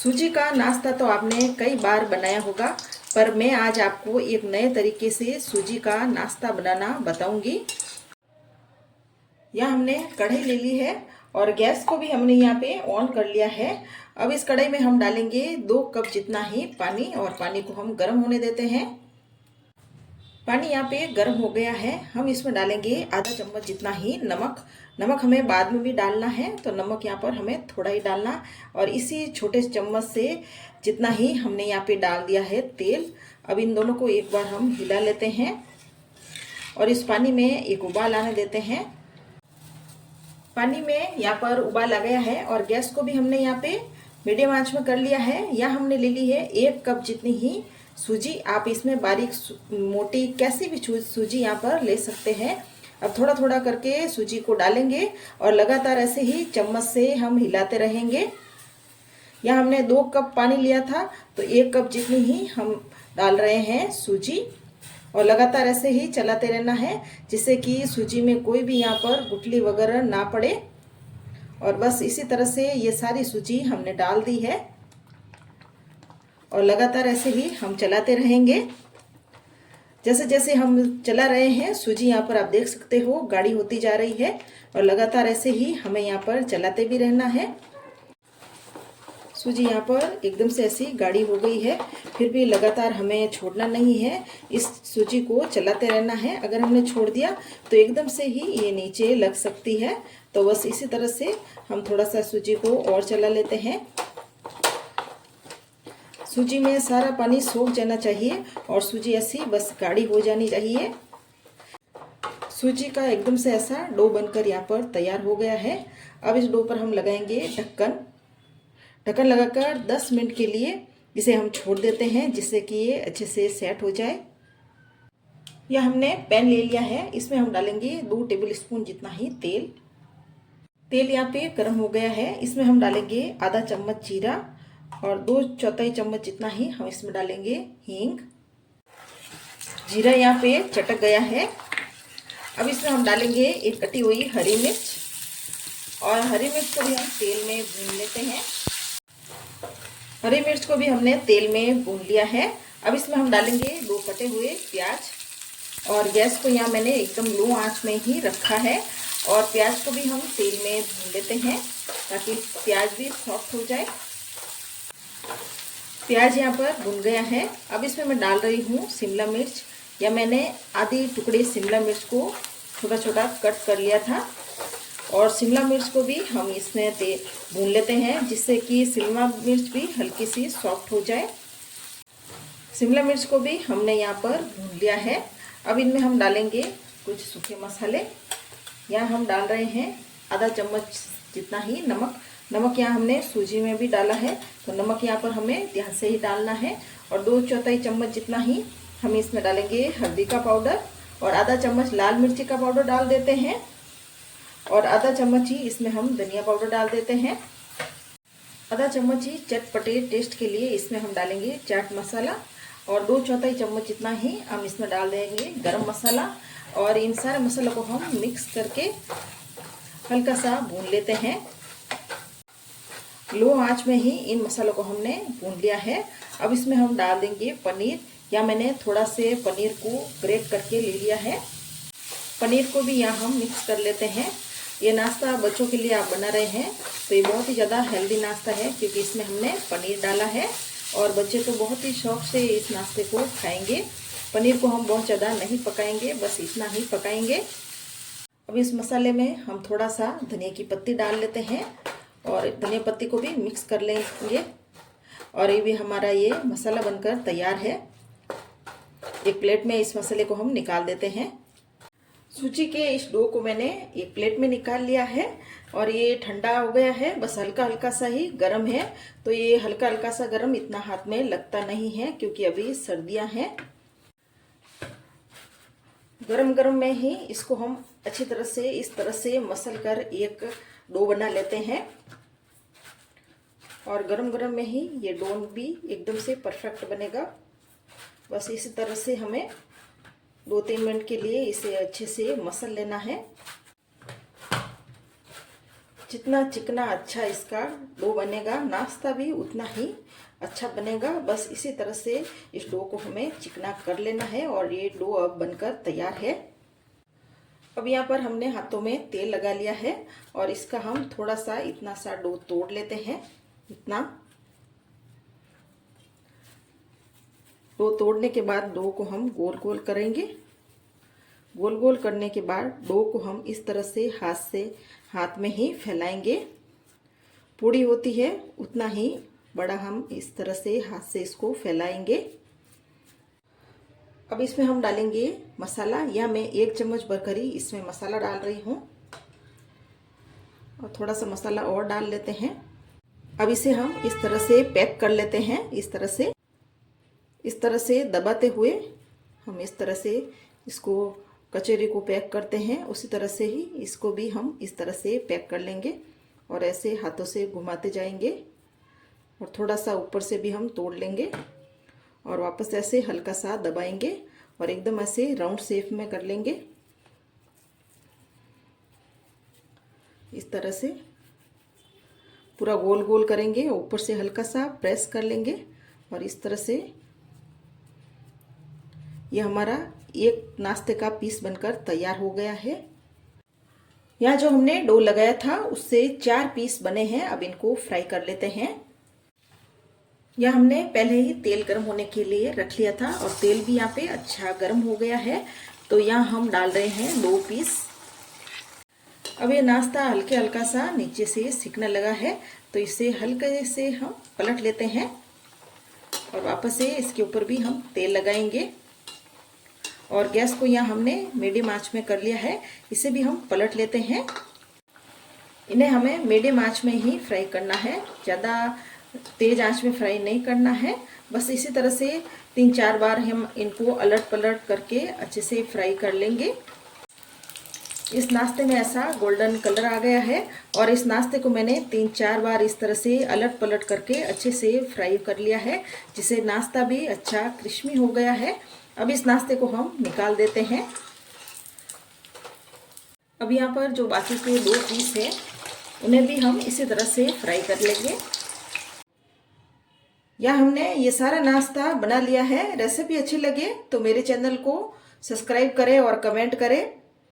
सूजी का नाश्ता तो आपने कई बार बनाया होगा, पर मैं आज आपको एक नए तरीके से सूजी का नाश्ता बनाना बताऊंगी। यहाँ हमने कढ़ाई ले ली है और गैस को भी हमने यहाँ पे ऑन कर लिया है। अब इस कढ़ाई में हम डालेंगे 2 कप जितना ही पानी और पानी को हम गर्म होने देते हैं। पानी यहाँ पे गर्म हो गया है। हम इसमें डालेंगे आधा चम्मच जितना ही नमक। नमक हमें बाद में भी डालना है, तो नमक यहाँ पर हमें थोड़ा ही डालना। और इसी छोटे चम्मच से जितना ही हमने यहाँ पे डाल दिया है तेल। अब इन दोनों को एक बार हम हिला लेते हैं और इस पानी में एक उबाल आने देते हैं। पानी में यहाँ पर उबाल आ गया है और गैस को भी हमने यहाँ पे मीडियम आंच में कर लिया है। यहाँ हमने ले ली है 1 कप जितनी ही सूजी। आप इसमें बारीक मोटी कैसी भी सूजी यहाँ पर ले सकते हैं। अब थोड़ा थोड़ा करके सूजी को डालेंगे और लगातार ऐसे ही चम्मच से हम हिलाते रहेंगे। यहाँ हमने 2 कप पानी लिया था, तो 1 कप जितनी ही हम डाल रहे हैं सूजी और लगातार ऐसे ही चलाते रहना है, जिससे कि सूजी में कोई भी यहाँ पर गुठली वगैरह ना पड़े। और बस इसी तरह से ये सारी सूजी हमने डाल दी है और लगातार ऐसे ही हम चलाते रहेंगे। जैसे जैसे हम चला रहे हैं सूजी यहाँ पर आप देख सकते हो गाढ़ी होती जा रही है और लगातार ऐसे ही हमें यहाँ पर चलाते भी रहना है। सूजी यहाँ पर एकदम से ऐसी गाढ़ी हो गई है, फिर भी लगातार हमें छोड़ना नहीं है, इस सूजी को चलाते रहना है। अगर हमने छोड़ दिया तो एकदम से ही ये नीचे लग सकती है, तो बस इसी तरह से हम थोड़ा सा सूजी को और चला लेते हैं। सूजी में सारा पानी सोख जाना चाहिए और सूजी ऐसी बस गाढ़ी हो जानी चाहिए। सूजी का एकदम से ऐसा डो बनकर यहाँ पर तैयार हो गया है। अब इस डो पर हम लगाएंगे ढक्कन। ढक्कन लगाकर 10 मिनट के लिए इसे हम छोड़ देते हैं, जिससे कि ये अच्छे से सेट हो जाए। यह हमने पैन ले लिया है, इसमें हम डालेंगे 2 टेबल स्पून जितना ही तेल। तेल यहाँ पे गर्म हो गया है, इसमें हम डालेंगे आधा चम्मच जीरा और 2/4 चम्मच जितना ही हम इसमें डालेंगे हींग। जीरा यहाँ पे चटक गया है। अब इसमें हम डालेंगे एक कटी हुई हरी मिर्च और हरी मिर्च को भी हम तेल में भून लेते हैं। हरी मिर्च को भी हमने तेल में भून लिया है। अब इसमें हम डालेंगे 2 कटे हुए प्याज और गैस को यहाँ मैंने एकदम लो आंच में ही रखा है और प्याज को भी हम तेल में भून लेते हैं ताकि प्याज भी सॉफ्ट हो जाए। प्याज यहाँ पर भुन गया है। अब इसमें मैं डाल रही हूँ शिमला मिर्च, या मैंने आधी टुकड़ी शिमला मिर्च को छोटा छोटा कट कर लिया था और शिमला मिर्च को भी हम इसमें भून लेते हैं, जिससे कि शिमला मिर्च भी हल्की सी सॉफ्ट हो जाए। शिमला मिर्च को भी हमने यहाँ पर भून लिया है। अब इनमें हम डालेंगे कुछ सूखे मसाले। यहाँ हम डाल रहे हैं आधा चम्मच जितना ही नमक। नमक यहाँ हमने सूजी में भी डाला है, तो नमक यहाँ पर हमें ध्यान से ही डालना है। और 2/4 चम्मच जितना ही हम इसमें डालेंगे हल्दी का पाउडर और आधा चम्मच लाल मिर्ची का पाउडर डाल देते हैं और आधा चम्मच ही इसमें हम धनिया पाउडर डाल देते हैं। आधा चम्मच ही चटपटे टेस्ट के लिए इसमें हम डालेंगे चाट मसाला और 2/4 चम्मच जितना ही हम इसमें डाल देंगे गरम मसाला। और इन सारे मसालों को हम मिक्स करके हल्का सा भून लेते हैं। लो आंच में ही इन मसालों को हमने भून लिया है। अब इसमें हम डाल देंगे पनीर, या मैंने थोड़ा से पनीर को ग्रेट करके ले लिया है। पनीर को भी यहाँ हम मिक्स कर लेते हैं। ये नाश्ता बच्चों के लिए आप बना रहे हैं तो ये बहुत ही ज़्यादा हेल्दी नाश्ता है, क्योंकि इसमें हमने पनीर डाला है और बच्चे तो बहुत ही शौक से इस नाश्ते को खाएंगे। पनीर को हम बहुत ज़्यादा नहीं पकाएंगे, बस इतना ही पकाएंगे। अब इस मसाले में हम थोड़ा सा धनिया की पत्ती डाल लेते हैं और धनिया पत्ती को भी मिक्स कर लेंगे और ये भी हमारा ये मसाला बनकर तैयार है। एक प्लेट में इस मसाले को हम निकाल देते हैं। सूजी के इस डो को मैंने एक प्लेट में निकाल लिया है और ये ठंडा हो गया है, बस हल्का हल्का सा ही गर्म है। तो ये हल्का हल्का सा गर्म इतना हाथ में लगता नहीं है, क्योंकि अभी सर्दियां हैं। गरम गरम में ही इसको हम अच्छी तरह से इस तरह से मसल कर एक डो बना लेते हैं और गरम गरम में ही ये डो भी एकदम से परफेक्ट बनेगा। बस इसी तरह से हमें 2-3 मिनट के लिए इसे अच्छे से मसल लेना है। जितना चिकना अच्छा इसका डो बनेगा, नाश्ता भी उतना ही अच्छा बनेगा। बस इसी तरह से इस डो को हमें चिकना कर लेना है और ये डो अब बनकर तैयार है। अब यहाँ पर हमने हाथों में तेल लगा लिया है और इसका हम थोड़ा सा इतना सा डो तोड़ लेते हैं। इतना डो तोड़ने के बाद डो को हम गोल गोल करेंगे। गोल गोल करने के बाद डो को हम इस तरह से हाथ में ही फैलाएंगे। पूड़ी होती है उतना ही बड़ा हम इस तरह से हाथ से इसको फैलाएंगे। अब इसमें हम डालेंगे मसाला। या मैं 1 चम्मच भरकर ही इसमें मसाला डाल रही हूँ और थोड़ा सा मसाला और डाल लेते हैं। अब इसे हम इस तरह से पैक कर लेते हैं। इस तरह से दबाते हुए हम इस तरह से इसको कचौरी को पैक करते हैं, उसी तरह से ही इसको भी हम इस तरह से पैक कर लेंगे और ऐसे हाथों से घुमाते जाएंगे और थोड़ा सा ऊपर से भी हम तोड़ लेंगे और वापस ऐसे हल्का सा दबाएंगे और एकदम ऐसे राउंड शेप में कर लेंगे। इस तरह से पूरा गोल गोल करेंगे, ऊपर से हल्का सा प्रेस कर लेंगे और इस तरह से ये हमारा एक नाश्ते का पीस बनकर तैयार हो गया है। यहाँ जो हमने डो लगाया था उससे 4 पीस बने हैं। अब इनको फ्राई कर लेते हैं। यह हमने पहले ही तेल गर्म होने के लिए रख लिया था और तेल भी यहाँ पे अच्छा गर्म हो गया है। तो यहाँ हम डाल रहे हैं 2 पीस। अब ये नाश्ता हल्के हल्का सा नीचे से सिकने लगा है तो इसे हल्के से हम पलट लेते हैं और वापस से इसके ऊपर भी हम तेल लगाएंगे और गैस को यहाँ हमने मीडियम आंच में कर लिया है। इसे भी हम पलट लेते हैं। इन्हें हमें मीडियम आंच में ही फ्राई करना है, ज़्यादा तेज आंच में फ्राई नहीं करना है। बस इसी तरह से 3-4 बार हम इनको अलट पलट करके अच्छे से फ्राई कर लेंगे। इस नाश्ते में ऐसा गोल्डन कलर आ गया है और इस नाश्ते को मैंने 3-4 बार इस तरह से अलट पलट करके अच्छे से फ्राई कर लिया है, जिससे नाश्ता भी अच्छा क्रिस्पी हो गया है। अब इस नाश्ते को हम निकाल देते हैं। अब यहाँ पर जो बाकी के 2 पीस हैं उन्हें भी हम इसी तरह से फ्राई कर लेंगे। यहाँ हमने ये सारा नाश्ता बना लिया है। रेसिपी अच्छी लगे तो मेरे चैनल को सब्सक्राइब करें और कमेंट करें।